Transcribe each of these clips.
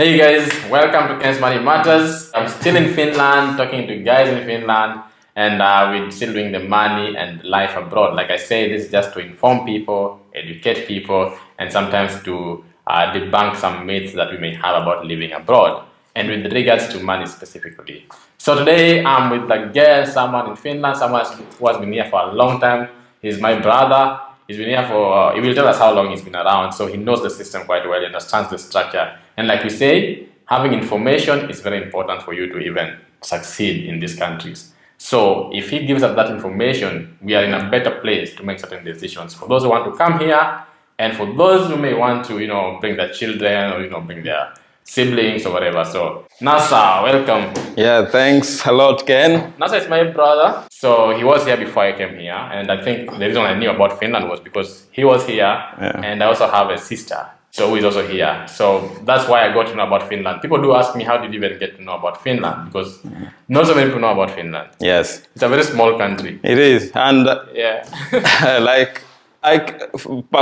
Hey guys, welcome to Ken's Money Matters. I'm still in Finland, talking to guys in Finland, and we're still doing the money and life abroad. Like I say, this is just to inform people, educate people, and sometimes to debunk some myths that we may have about living abroad, and with regards to money specifically. So today I'm with a guest, someone in Finland, someone who has been here for a long time. He's my brother. He's been here for, he will tell us how long he's been around, so he knows the system quite well, he understands the structure. And like we say, having information is very important for you to even succeed in these countries. So if he gives us that information, we are in a better place to make certain decisions. For those who want to come here, and for those who may want to, bring their children or, bring their siblings or whatever. So Nasser, welcome. Yeah, thanks a lot, Ken. Nasser is my brother. So he was here before I came here, and I think the reason I knew about Finland was because he was here, and I also have a sister, so who is also here. So that's why I got to know about Finland. People do ask me, how did you even get to know about Finland? Because not so many people know about Finland. Yes. It's a very small country. It is, and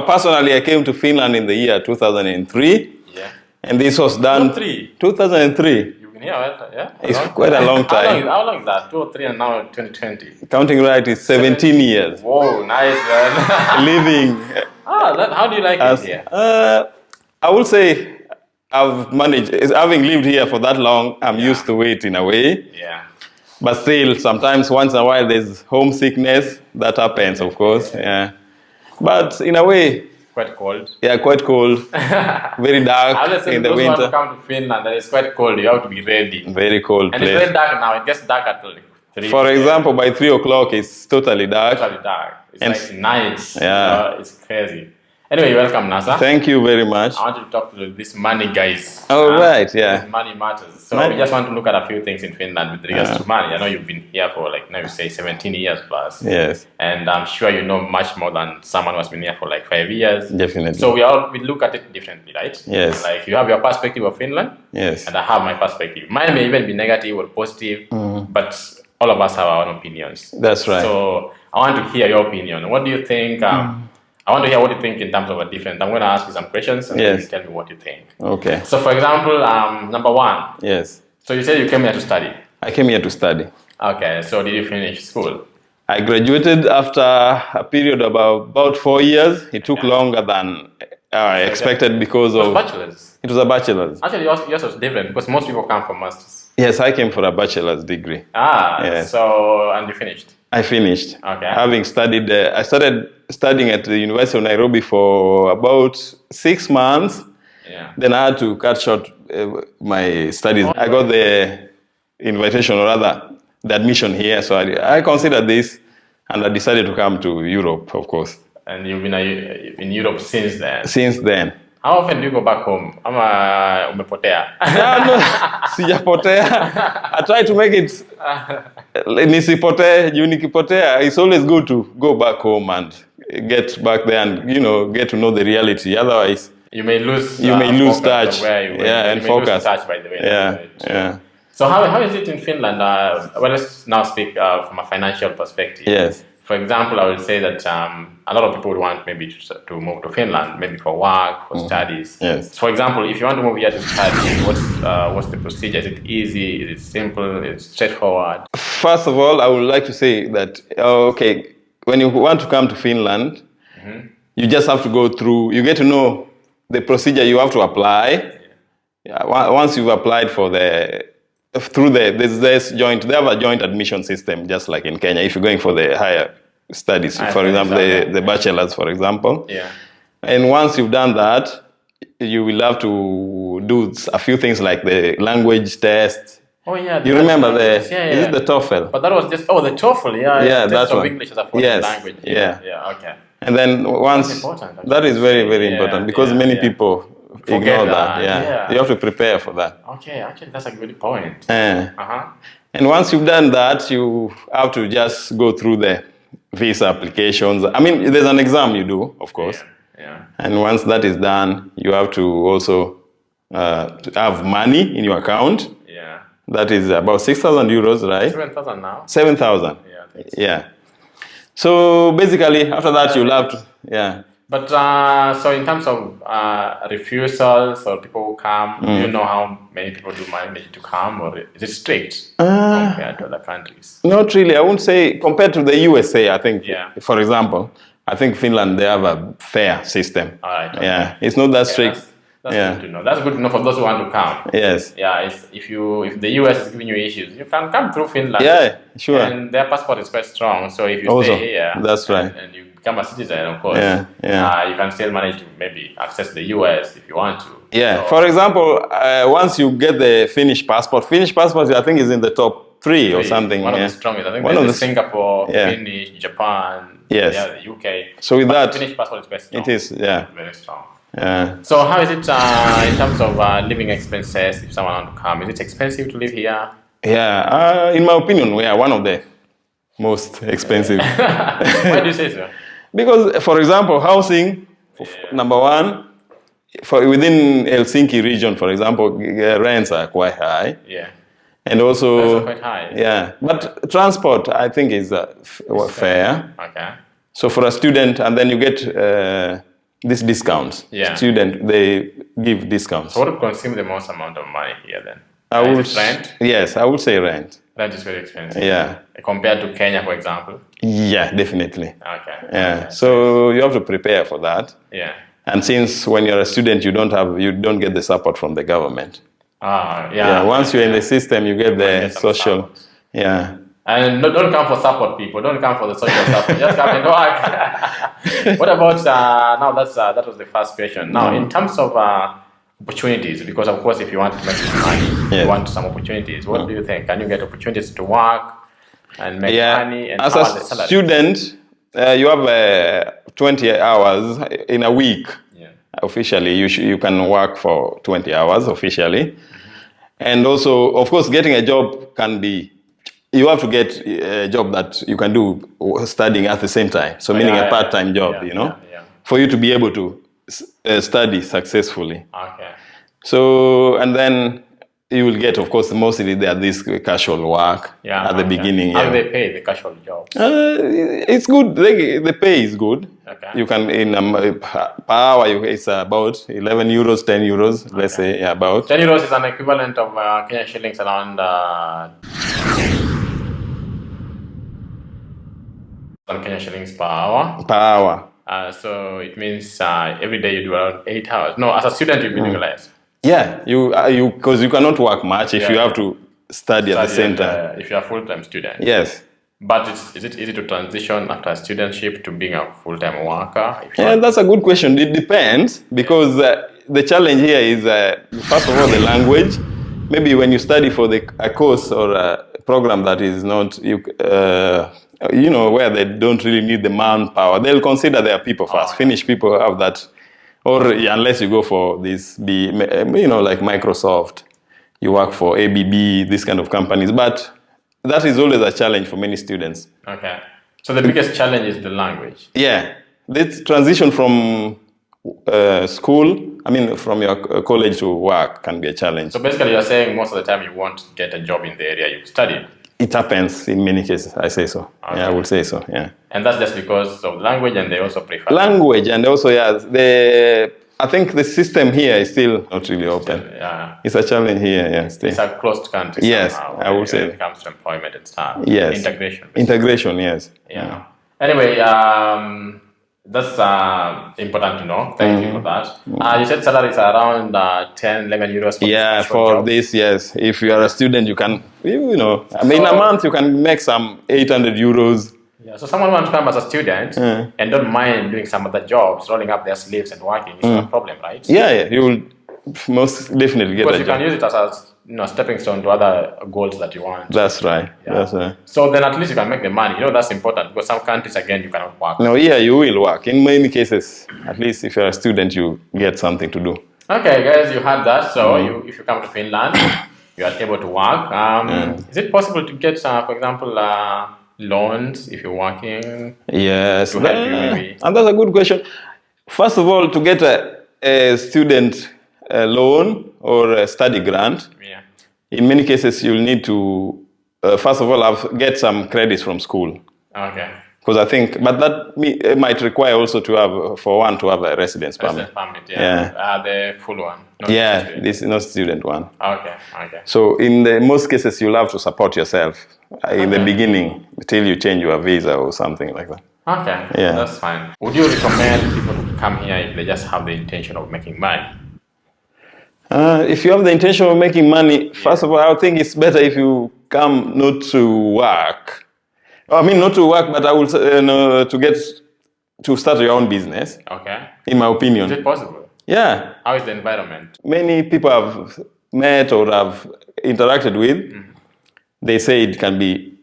personally, I came to Finland in the year 2003. Yeah. And this was done 2003. You've been here, yeah? It's quite a long time. How long is that? 2 or 3 and now 2020? Counting right is 17 years. Whoa, nice, man. Living. How do you like it here? I would say I've managed, having lived here for that long, I'm used to it in a way. Yeah. But still, sometimes once in a while there's homesickness. That happens, of course. Yeah. But in a way, quite cold. Yeah, quite cold. Very dark in the winter. Those who come to Finland, that is quite cold. You have to be ready. Very cold and place. It's very dark now. It gets dark at like 3. For example, by 3 o'clock, it's totally dark. Totally dark. It's like night. Yeah. It's crazy. Anyway, welcome, Nasser. Thank you very much. I want you to talk to these money guys. Oh, right, yeah. Money matters. So we just want to look at a few things in Finland with regards to money. I know you've been here for now you say 17 years plus. Yes. And I'm sure you know much more than someone who has been here for 5 years. Definitely. So we look at it differently, right? Yes. Like you have your perspective of Finland. Yes. And I have my perspective. Mine may even be negative or positive, but all of us have our own opinions. That's right. So I want to hear your opinion. What do you think? I want to hear what you think in terms of a different. I'm going to ask you some questions and then you tell me what you think. Okay. So for example, number 1. Yes. So you said you came here to study. I came here to study. Okay. So did you finish school? I graduated after a period of about 4 years. It took longer than I expected because of... It was bachelor's? It was a bachelor's. Actually, yours was different because most people come from masters. Yes, I came for a bachelor's degree. Yes. So, and you finished? I finished. Okay. Having studied, I started studying at the University of Nairobi for about 6 months. Yeah. Then I had to cut short my studies. I got the invitation, or rather, the admission here. So I considered this, and I decided to come to Europe, of course. And you've been in Europe since then? Since then. How often do you go back home? Umepotea? No, sijapotea. I try to make it nisipotee, juu nikipotea. It's always good to go back home and get back there and get to know the reality. Otherwise, you may lose touch. And focus. Lose touch, by the way. Yeah. So how is it in Finland? Well, let's now speak from a financial perspective. Yes. For example, I would say that a lot of people would want maybe to move to Finland, maybe for work, for studies. Yes. For example, if you want to move here to study, what's the procedure? Is it easy? Is it simple? Is it straightforward? First of all, I would like to say that, when you want to come to Finland, you just have to go through, you get to know the procedure you have to apply. Yeah, once you've applied they have a joint admission system, just like in Kenya, if you're going for the higher studies, for example, the bachelor's, for example. Yeah. And once you've done that, you will have to do a few things like the language test. Oh yeah. You remember is it the TOEFL? But that was just, the TOEFL, yeah. That's of English as a foreign language. Yeah, okay. And then once, that is very, very important because many people ignore that. You have to prepare for that. Okay, actually that's a good point. And once you've done that, you have to just go through the visa applications. I mean, there's an exam you do, of course. Yeah. And once that is done, you have to also have money in your account. Yeah. That is about 6,000 euros, right? 7,000 now. 7,000. Yeah, I think so. Yeah. So basically, after that, you'll have to, But so in terms of refusals or people who come, do you know how many people do manage to come, or is it strict compared to other countries? Not really. I wouldn't say compared to the USA. I think, Yeah. for example, I think Finland, they have a fair system. All right. Okay. Yeah, it's not that strict. That's good to know. That's good to know for those who want to come. Yes. Yeah, if the US is giving you issues, you can come through Finland. Yeah, sure. And their passport is quite strong. So if you Also, stay here, that's right. and you become a citizen, of course, you can still manage to maybe access the US if you want to. Yeah. So, for example, once you get the Finnish passport, I think is in the top three or something. One of the strongest. I think One of the Singapore, Finnish, Japan, Yes. the UK. So with that, the Finnish passport is very strong. it is, yeah. Very strong. Yeah. So how is it in terms of living expenses if someone wants to come? Is it expensive to live here? Yeah. In my opinion, we are one of the most expensive. Why do you say so? Because, for example, housing, number one, for within Helsinki region, for example, rents are quite high. Yeah. And also, Rents are quite high. Yeah. But transport, I think, is fair. Okay. So for a student, and then you get these discounts. Yeah. Student, they give discounts. So what would consume the most amount of money here then? I would rent? Yes, I would say rent. Rent is very expensive. Yeah. Compared to Kenya, for example. Yeah, definitely. Okay. Yeah. Okay. So you have to prepare for that. Yeah. And since when you're a student, you don't get the support from the government. Yeah. Once you're in the system, you get the some social. support. Yeah. And don't come for support, people. Don't come for the social support. Just come and work. What about now? That was the first question. Now, in terms of opportunities, because of course, if you want to make money, you want some opportunities. What do you think? Can you get opportunities to work and make money? And as how a are the salaries? student, you have 20 hours in a week. Yeah. Officially, you can work for 20 hours officially. And also, of course, getting a job can be, you have to get a job that you can do studying at the same time. So meaning a part-time job, for you to be able to study successfully. Okay. So, and then you will get, of course, mostly there this casual work at the beginning. How do they pay the casual jobs? It's good. The pay is good. Okay. You can, per hour, it's about 11 euros, 10 euros, let's say, about. 10 euros is an equivalent of Kenyan shillings around Kenyan shillings per hour. Per hour. So it means every day you do around 8 hours. No, as a student, you'll be doing less. Yeah, because you cannot work much if you have to study at the same time. If you're a full-time student. Yes. But is it easy to transition after studentship to being a full-time worker? Yeah, that's a good question. It depends because the challenge here is, first of all, the language. Maybe when you study for a course or a program that is not, where they don't really need the manpower, they'll consider their people first. Finnish people have that. Or unless you go for this, like Microsoft, you work for ABB, these kind of companies. But that is always a challenge for many students. Okay. So the biggest challenge is the language. Yeah. This transition from from your college to work can be a challenge. So basically you're saying most of the time you won't get a job in the area you studied. It happens in many cases, I say so. Okay. Yeah, I would say so, yeah. And that's just because of language and they also prefer... Language and also, I think the system here is still not really open. Yeah. It's a challenge here, yeah. Still. It's a closed country yes, somehow. I would say. When it comes to employment and stuff. Yes. Integration. Basically. Integration, yes. Yeah. Anyway, that's important to know. Thank you for that. You said salaries are around 10, 11 euros for for jobs. this, yes. If you are a student, you can, in a month you can make some 800 euros. Yeah, so someone wants to come as a student and don't mind doing some other jobs, rolling up their sleeves and working. It's not a problem, right? Yeah, you will most definitely get a job. Because you can use it as a stepping stone to other goals that you want. That's right. Yeah. That's right. So then at least you can make the money. That's important because some countries, again, you cannot work. No, you will work. In many cases, at least if you're a student, you get something to do. Okay, guys, you had that. So if you come to Finland, you are able to work. Is it possible to get, for example, loans if you're working? Yes. To help you maybe? And that's a good question. First of all, to get a student loan or a study grant, in many cases you'll need to, first of all, get some credits from school. Okay. Because I think, but that it might require also to have a residence permit. Residence permit, yeah. The full one. This is not student one. Okay. So in most cases, you'll have to support yourself in the beginning till you change your visa or something like that. Okay, that's fine. Would you recommend people to come here if they just have the intention of making money? If you have the intention of making money, first of all, I think it's better if you come not to work. I mean, not to work, but I will to start your own business. Okay. In my opinion. Is it possible? Yeah. How is the environment? Many people have met or have interacted with. They say it can be.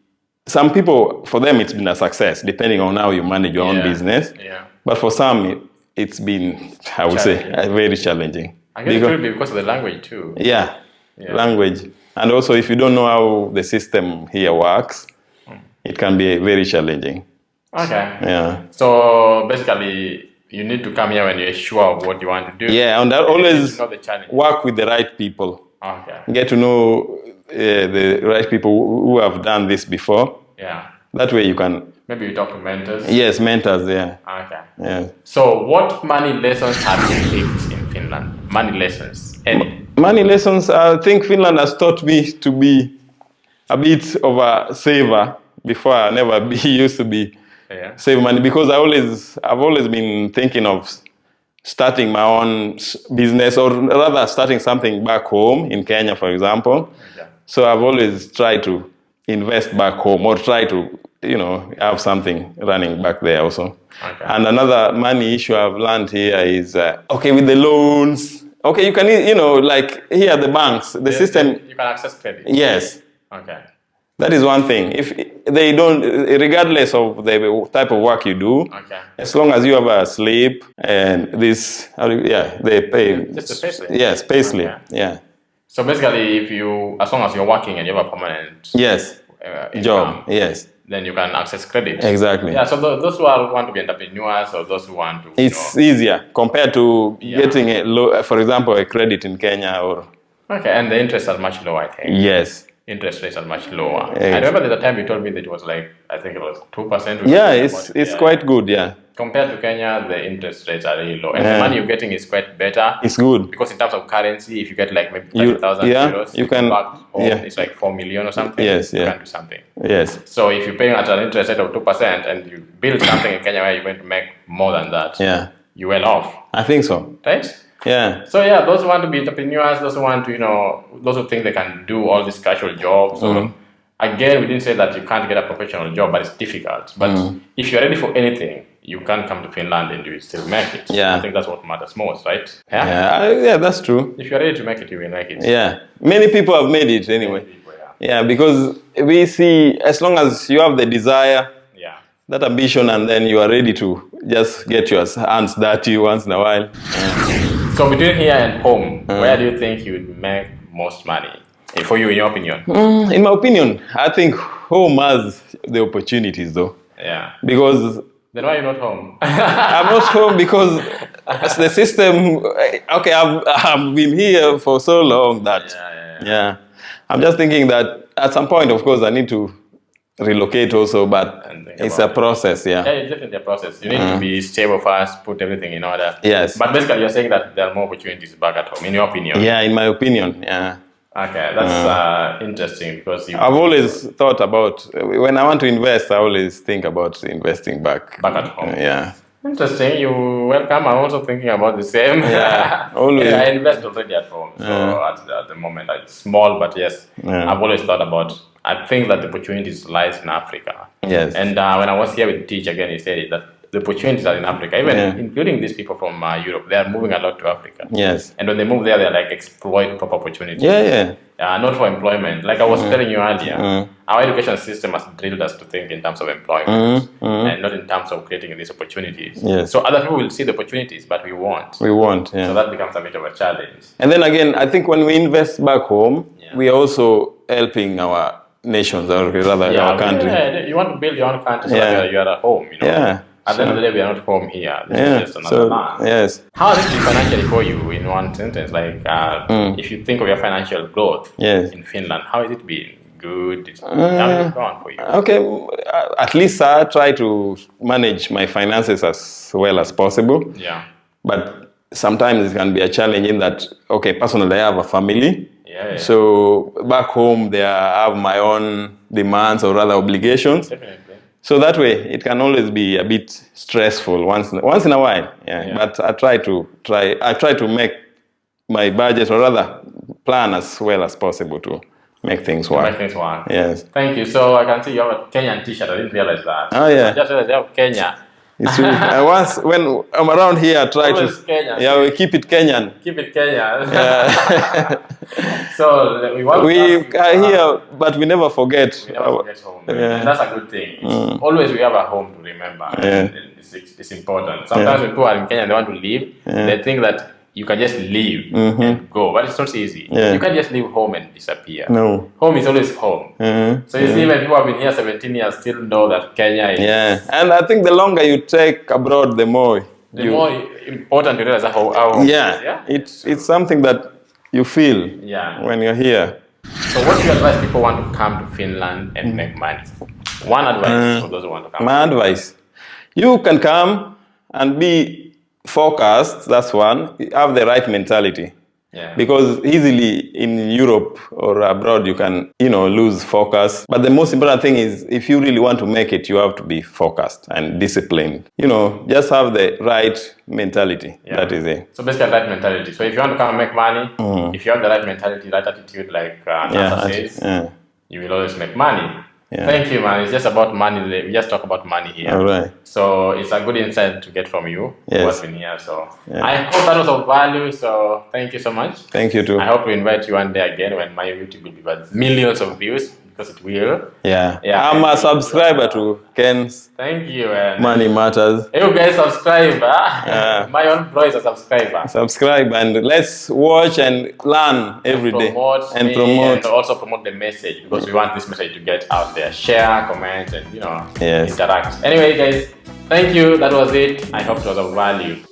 Some people, for them, it's been a success, depending on how you manage your own business. Yeah. But for some, it's been, I would say, very challenging. I guess it could be because of the language too. Yeah, language. And also, if you don't know how the system here works, it can be very challenging. Okay. Yeah. So basically, you need to come here when you're sure of what you want to do. Yeah, and always know the challenge. Work with the right people. Okay. Get to know the right people who have done this before. Yeah. That way you can... Maybe you talk to mentors. Yes, mentors, yeah. Okay. Yeah. So what money lessons have you picked in Finland? Money lessons, any? Money lessons, I think Finland has taught me to be a bit of a saver. Before I never used to be save money, because I've always been thinking of starting my own business, or rather starting something back home in Kenya, for example. Okay. So I've always tried to invest back home, or try to, have something running back there also. Okay. And another money issue I've learned here is, with the loans, you can, like here at the banks, the system... You can access credit. Yes. Okay. That is one thing. If they don't, regardless of the type of work you do, as long as you have a slip and this, they pay. Just a pay slip? Yes, pay slip, yeah. So basically, as long as you're working and you have a permanent job, then you can access credit. Exactly. Yeah, so those who want to be entrepreneurs, or those who want to... It's easier compared to getting, for example, a credit in Kenya or... Okay, and the interests are much lower, I think. Yes. Interest rates are much lower. I remember at the time you told me that it was like, I think it was 2%. Yeah, it's quite good, yeah. Compared to Kenya, the interest rates are really low. And the money you're getting is quite better. It's good. Because in terms of currency, if you get like maybe 30,000 euros, you can back home, it's like 4 million or something. Yes, you can do something. Yes. So if you're paying at an interest rate of 2% and you build something in Kenya where you're going to make more than that, you're well off. I think so. Right? Yeah. So those who want to be entrepreneurs, those who want to, those who think they can do all these casual jobs. So again, we didn't say that you can't get a professional job, but it's difficult. But if you're ready for anything, you can come to Finland and you will still make it. Yeah. I think that's what matters most, right? Yeah, that's true. If you're ready to make it, you will make it. Yeah. Many people have made it anyway. Yeah, because we see, as long as you have the desire, that ambition, and then you are ready to just get your hands dirty once in a while. So between here and home, where do you think you would make most money? For you, in your opinion? In my opinion, I think home has the opportunities though. Yeah. Because... Then why are you not home? I'm not home because as the system... I've been here for so long that... Yeah. I'm just thinking that at some point, of course, I need to relocate also, but it's a process, Yeah, it's definitely a process. You need to be stable first, put everything in order. Yes. But basically, you're saying that there are more opportunities back at home, in your opinion? Yeah, in my opinion, yeah. Okay, that's interesting because I've always thought about, when I want to invest, I always think about investing back at home. Yeah. Interesting. You're welcome. I'm also thinking about the same. Yeah, always. I invest already at home. So at the moment, it's small, but yes, I've always thought about, I think that the opportunities lies in Africa. Yes. And when I was here with Teach again, he said that the opportunities are in Africa, even including these people from Europe. They are moving a lot to Africa. Yes. And when they move there, they like exploit proper opportunities. Yeah. Not for employment. Like I was telling you earlier, our education system has drilled us to think in terms of employment and not in terms of creating these opportunities. Yes. So other people will see the opportunities, but we won't. We won't, yeah. So that becomes a bit of a challenge. And then again, I think when we invest back home, we are also helping our nations, or rather our country. Yeah, you want to build your own country so that you are at home, Yeah. At the end of the day, we are not home here. This is just another land. Yes. How has it been financially for you in one sentence? Like, if you think of your financial growth in Finland, how has it been good? How is it going for you? Okay, at least I try to manage my finances as well as possible. Yeah. But sometimes it can be a challenge in that, okay, personally I have a family. Yeah. So back home, I have my own demands or rather obligations. Definitely. So that way, it can always be a bit stressful once in a while. Yeah. But I try to make my budget or rather plan as well as possible to make things work. Make things work. Yes. Thank you. So I can see you have a Kenyan T-shirt. I didn't realize that. Oh yeah. I just realized you have Kenya. It's true. When I'm around here, I try Always to Kenya. yeah, we keep it Kenyan. Keep it Kenya. Yeah. So we want We are here, but we never forget. We never forget home. Yeah. And that's a good thing. Always we have a home to remember. Yeah. It's important. Sometimes when people are in Kenya and they want to leave, they think that you can just leave and go, but it's not easy. Yeah. You can't just leave home and disappear. No. Home is always home. So you see, when people have been here 17 years, still know that Kenya is... Yeah, and I think the longer you take abroad, the more more important to realize how home is. Yeah, it's something that you feel when you're here. So what do you advise people want to come to Finland and make money? One advice for those who want to come. My advice, you can come and be focused, that's one. Have the right mentality. Yeah. Because easily in Europe or abroad you can, lose focus. But the most important thing is if you really want to make it, you have to be focused and disciplined. Just have the right mentality. Yeah. That is it. So basically right mentality. So if you want to come and make money, if you have the right mentality, right attitude, like Nasser says, you will always make money. Yeah. Thank you, man. It's just about money. We just talk about money here. All right. So it's a good insight to get from you who has been here. So I hope that was of value. So thank you so much. Thank you too. I hope to invite you one day again when my YouTube will be with millions of views, because it will. Yeah. I'm a subscriber to Ken's. Thank you. Money Matters. You guys subscribe. My own bro is a subscriber. Subscribe and let's watch and learn every day. And promote. And also promote the message, because we want this message to get out there. Share, comment, and interact. Anyway, guys, thank you. That was it. I hope it was of value.